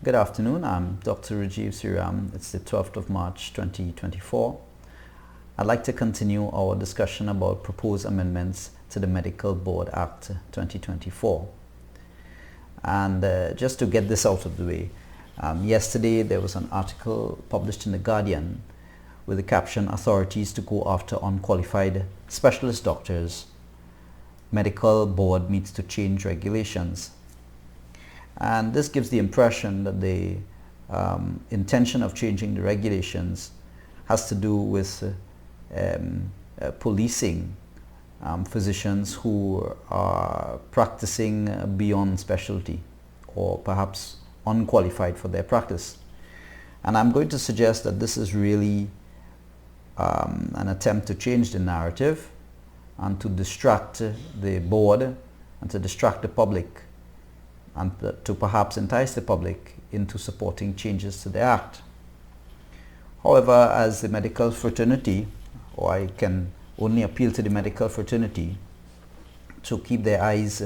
Good afternoon, I'm Dr. Rajiv Sriram. It's the 12th of March 2024. I'd like to continue our discussion about proposed amendments to the Medical Board Act 2024. And just to get this out of the way, yesterday there was an article published in The Guardian with the caption, "Authorities to go after unqualified specialist doctors. Medical Board meets to change regulations." And this gives the impression that the intention of changing the regulations has to do with policing physicians who are practicing beyond specialty or perhaps unqualified for their practice. And I'm going to suggest that this is really an attempt to change the narrative and to distract the board and to distract the public and to perhaps entice the public into supporting changes to the Act. However, as the medical fraternity, or I can only appeal to the medical fraternity to keep their eyes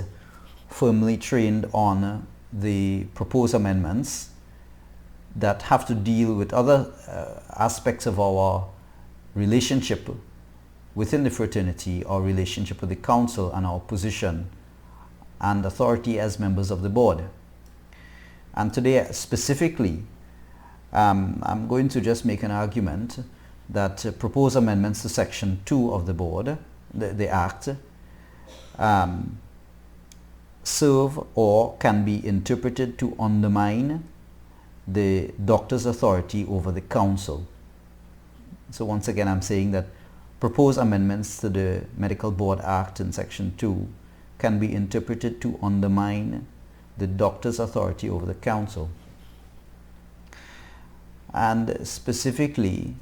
firmly trained on the proposed amendments that have to deal with other aspects of our relationship within the fraternity, our relationship with the council, and our position and authority as members of the board. And today specifically, I'm going to just make an argument that proposed amendments to Section 2 of the board, the Act, serve or can be interpreted to undermine the doctor's authority over the council. So once again, I'm saying that proposed amendments to the Medical Board Act in Section 2 can be interpreted to undermine the doctor's authority over the council. And specifically,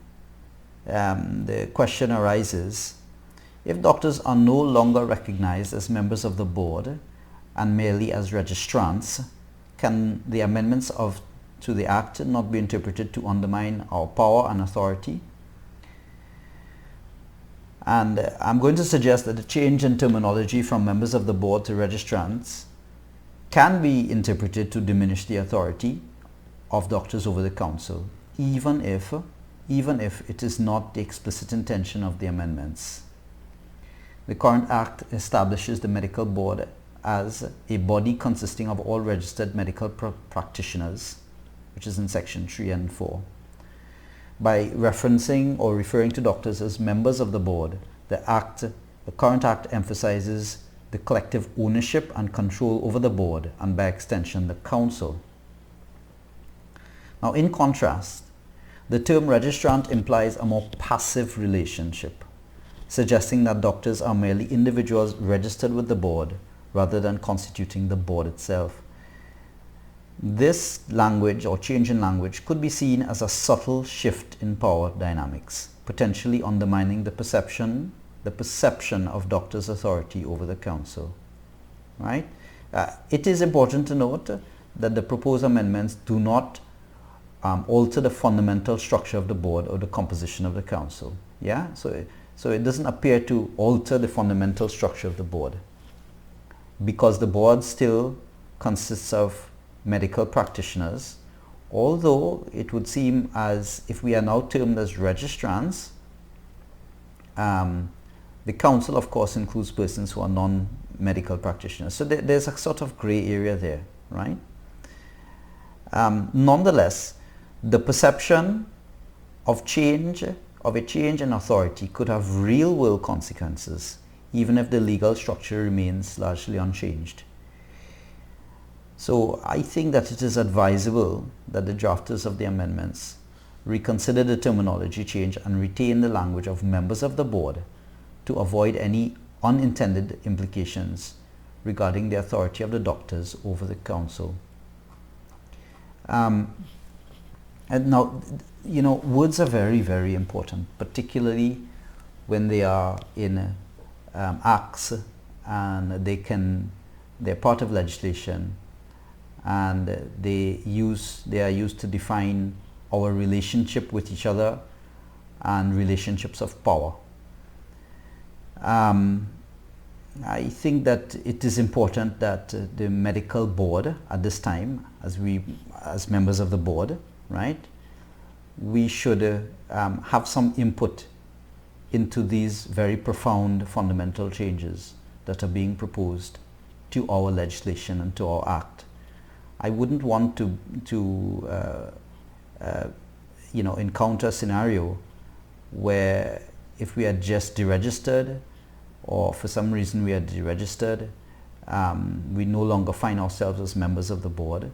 the question arises, if doctors are no longer recognized as members of the board and merely as registrants, can the amendments to the Act not be interpreted to undermine our power and authority? And I'm going to suggest that the change in terminology from members of the board to registrants can be interpreted to diminish the authority of doctors over the council, even if it is not the explicit intention of the amendments. The current Act establishes the Medical Board as a body consisting of all registered medical practitioners, which is in Section 3 and 4. By referencing or referring to doctors as members of the board, the current Act emphasizes the collective ownership and control over the board and by extension the council. Now, in contrast, the term registrant implies a more passive relationship, suggesting that doctors are merely individuals registered with the board rather than constituting the board itself. This language or change in language could be seen as a subtle shift in power dynamics, potentially undermining the perception of doctors' authority over the council. Right? It is important to note that the proposed amendments do not alter the fundamental structure of the board or the composition of the council. Yeah, so it doesn't appear to alter the fundamental structure of the board, because the board still consists of medical practitioners, although it would seem as if we are now termed as registrants. The council, of course, includes persons who are non-medical practitioners. So there's a sort of gray area there, right? Nonetheless, the perception of a change in authority could have real-world consequences, even if the legal structure remains largely unchanged. So I think that it is advisable that the drafters of the amendments reconsider the terminology change and retain the language of members of the board to avoid any unintended implications regarding the authority of the doctors over the council. And now, words are very, very important, particularly when they are in acts and they're part of legislation, and they are used to define our relationship with each other and relationships of power. I think that it is important that the medical board at this time, as we as members of the board, right, we should have some input into these very profound fundamental changes that are being proposed to our legislation and to our act. I wouldn't want to encounter a scenario where if we are just deregistered, or for some reason we are deregistered, we no longer find ourselves as members of the board.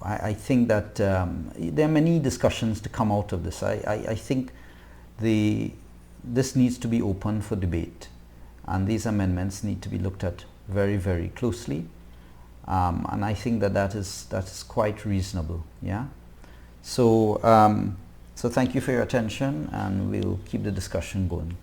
I think that there are many discussions to come out of this. I think this needs to be open for debate, and these amendments need to be looked at very, very closely. And I think that is quite reasonable. Yeah. So so thank you for your attention, and we'll keep the discussion going.